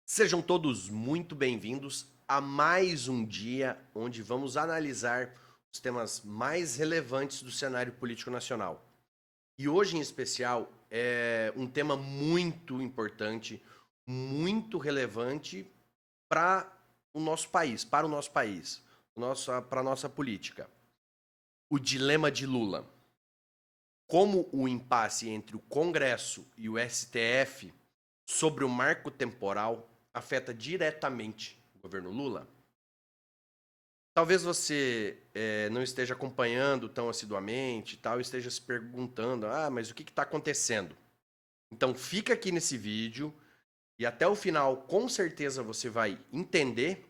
Sejam todos muito bem-vindos a mais um dia onde vamos analisar os temas mais relevantes do cenário político nacional. E hoje, em especial, é um tema muito importante, muito relevante para o nosso país, para a nossa política. O dilema de Lula. Como o impasse entre o Congresso e o STF sobre o marco temporal afeta diretamente o governo Lula? Talvez você não esteja acompanhando tão assiduamente, tal, e esteja se perguntando, mas o que está acontecendo? Então fica aqui nesse vídeo e até o final, com certeza você vai entender.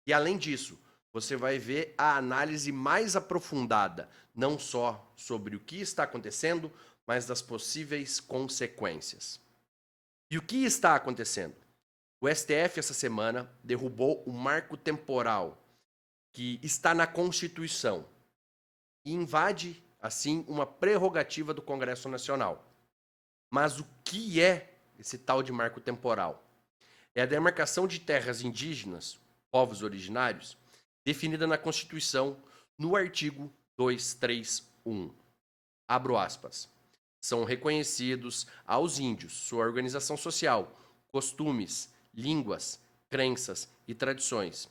E além disso, você vai ver a análise mais aprofundada, não só sobre o que está acontecendo, mas das possíveis consequências. E o que está acontecendo? O STF essa semana derrubou o marco temporal que está na Constituição e invade, assim, uma prerrogativa do Congresso Nacional. Mas o que é esse tal de marco temporal? É a demarcação de terras indígenas, povos originários, definida na Constituição no artigo 231. Abro aspas. São reconhecidos aos índios sua organização social, costumes, línguas, crenças e tradições,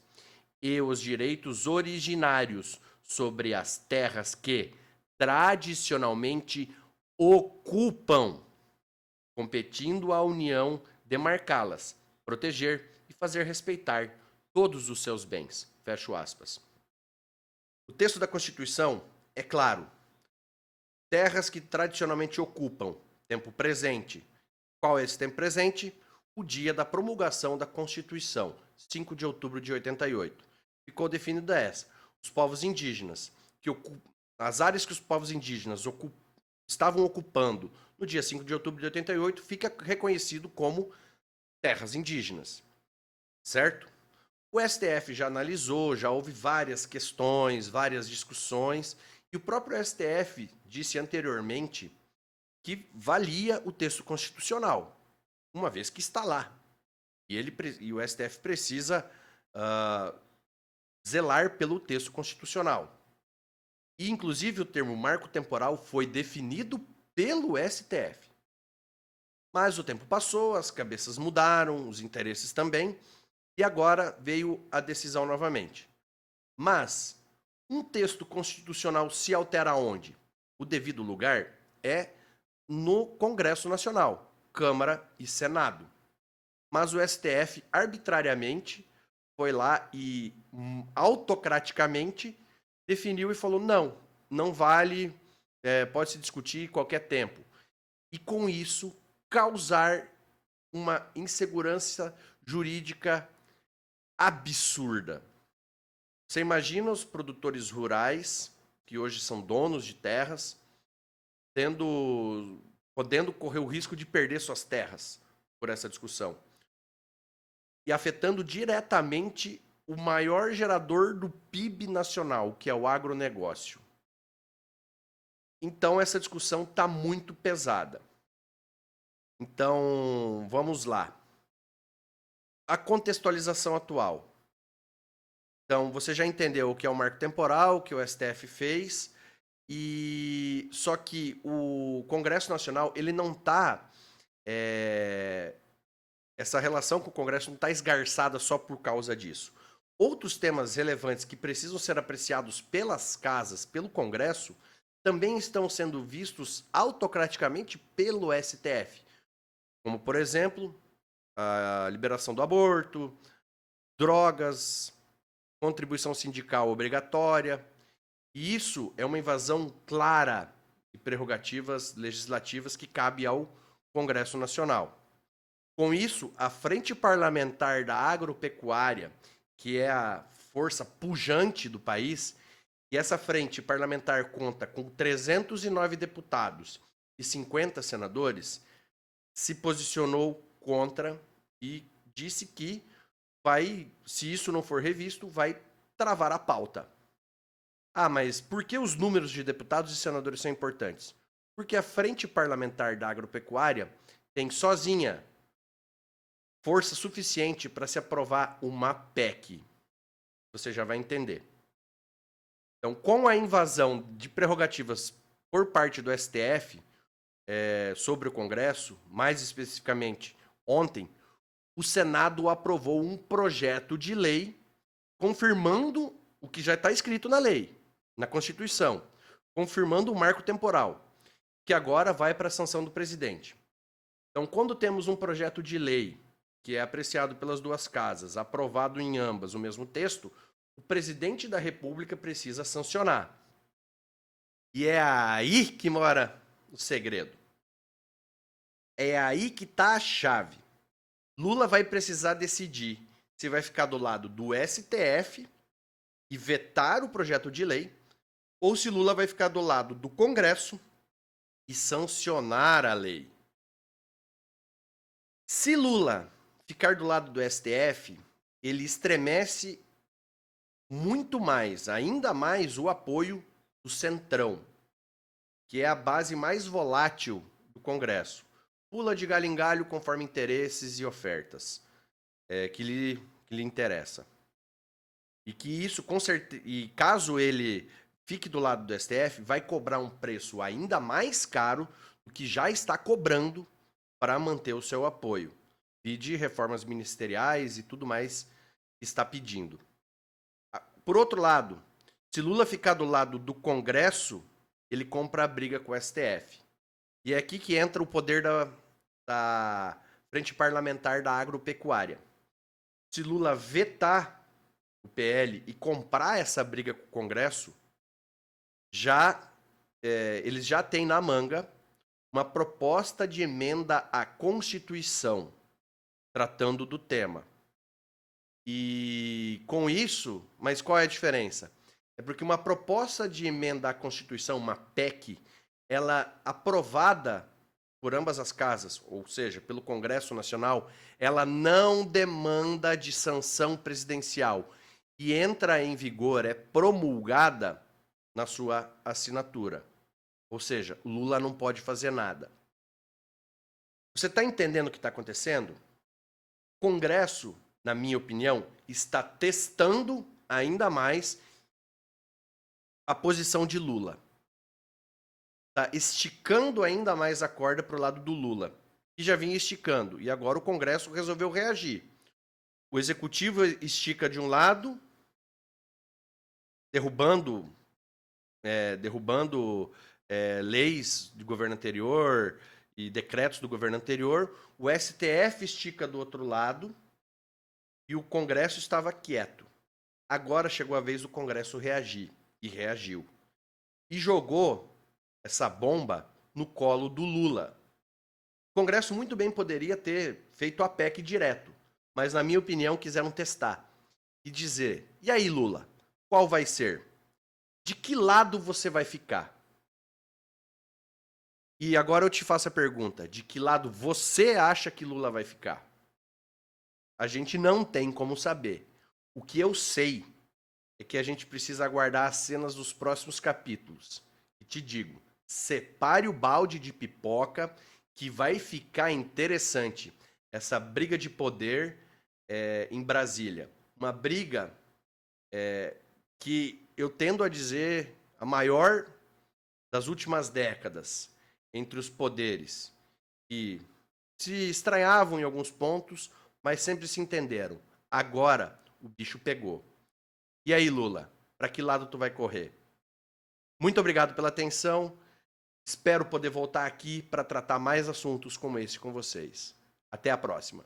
e os direitos originários sobre as terras que tradicionalmente ocupam, competindo à União demarcá-las, proteger e fazer respeitar todos os seus bens. Fecho aspas. O texto da Constituição é claro. Terras que tradicionalmente ocupam, tempo presente. Qual é esse tempo presente? O dia da promulgação da Constituição, 5 de outubro de 88. Ficou definida essa. Os povos indígenas, as áreas que os povos indígenas estavam ocupando no dia 5 de outubro de 88, fica reconhecido como terras indígenas, certo? O STF já analisou, já houve várias questões, várias discussões, e o próprio STF disse anteriormente que valia o texto constitucional, uma vez que está lá. E o STF precisa zelar pelo texto constitucional. E, inclusive, o termo marco temporal foi definido pelo STF. Mas o tempo passou, as cabeças mudaram, os interesses também, e agora veio a decisão novamente. Mas um texto constitucional se altera onde? O devido lugar é no Congresso Nacional, Câmara e Senado. Mas o STF arbitrariamente foi lá e autocraticamente definiu e falou: não, não vale, pode se discutir qualquer tempo. E com isso causar uma insegurança jurídica absurda. Você imagina os produtores rurais, que hoje são donos de terras, podendo correr o risco de perder suas terras por essa discussão. E afetando diretamente o maior gerador do PIB nacional, que é o agronegócio. Então, essa discussão está muito pesada. Então, vamos lá. A contextualização atual. Então, você já entendeu o que é o marco temporal, o que o STF fez, e só que o Congresso Nacional, ele não está... Essa relação com o Congresso não está esgarçada só por causa disso. Outros temas relevantes que precisam ser apreciados pelas casas, pelo Congresso, também estão sendo vistos autocraticamente pelo STF. Como, por exemplo, a liberação do aborto, drogas, contribuição sindical obrigatória. E isso é uma invasão clara de prerrogativas legislativas que cabe ao Congresso Nacional. Com isso, a Frente Parlamentar da Agropecuária, que é a força pujante do país, e essa frente parlamentar conta com 309 deputados e 50 senadores, se posicionou contra e disse que vai, se isso não for revisto, vai travar a pauta. Mas por que os números de deputados e senadores são importantes? Porque a Frente Parlamentar da Agropecuária tem sozinha força suficiente para se aprovar uma PEC. Você já vai entender. Então, com a invasão de prerrogativas por parte do STF sobre o Congresso, mais especificamente ontem, o Senado aprovou um projeto de lei confirmando o que já está escrito na lei, na Constituição, confirmando o marco temporal, que agora vai para a sanção do presidente. Então, quando temos um projeto de lei que é apreciado pelas duas casas, aprovado em ambas o mesmo texto, o presidente da República precisa sancionar. E é aí que mora o segredo. É aí que está a chave. Lula vai precisar decidir se vai ficar do lado do STF e vetar o projeto de lei, ou se Lula vai ficar do lado do Congresso e sancionar a lei. Se Lula ficar do lado do STF, ele estremece muito mais, ainda mais, o apoio do Centrão, que é a base mais volátil do Congresso. Pula de galho em galho conforme interesses e ofertas que lhe interessa. E que isso, com certeza, e caso ele fique do lado do STF, vai cobrar um preço ainda mais caro do que já está cobrando para manter o seu apoio. Pedir reformas ministeriais e tudo mais que está pedindo. Por outro lado, se Lula ficar do lado do Congresso, ele compra a briga com o STF. E é aqui que entra o poder da Frente Parlamentar da Agropecuária. Se Lula vetar o PL e comprar essa briga com o Congresso, eles já têm na manga uma proposta de emenda à Constituição, tratando do tema. E com isso, mas qual é a diferença? É porque uma proposta de emenda à Constituição, uma PEC, ela aprovada por ambas as casas, ou seja, pelo Congresso Nacional, ela não demanda de sanção presidencial e entra em vigor, é promulgada na sua assinatura. Ou seja, Lula não pode fazer nada. Você está entendendo o que está acontecendo? O Congresso, na minha opinião, está testando ainda mais a posição de Lula. Está esticando ainda mais a corda para o lado do Lula, que já vinha esticando. E agora o Congresso resolveu reagir. O Executivo estica de um lado, derrubando leis do governo anterior e decretos do governo anterior. O STF estica do outro lado e o Congresso estava quieto. Agora chegou a vez do Congresso reagir. E reagiu. E jogou essa bomba no colo do Lula. O Congresso muito bem poderia ter feito a PEC direto, mas, na minha opinião, quiseram testar e dizer: e aí, Lula, qual vai ser? De que lado você vai ficar? E agora eu te faço a pergunta: de que lado você acha que Lula vai ficar? A gente não tem como saber. O que eu sei é que a gente precisa aguardar as cenas dos próximos capítulos. E te digo, separe o balde de pipoca, que vai ficar interessante essa briga de poder em Brasília. Uma briga que eu tendo a dizer a maior das últimas décadas entre os poderes, que se estranhavam em alguns pontos, mas sempre se entenderam. Agora o bicho pegou. E aí, Lula, para que lado tu vai correr? Muito obrigado pela atenção. Espero poder voltar aqui para tratar mais assuntos como esse com vocês. Até a próxima.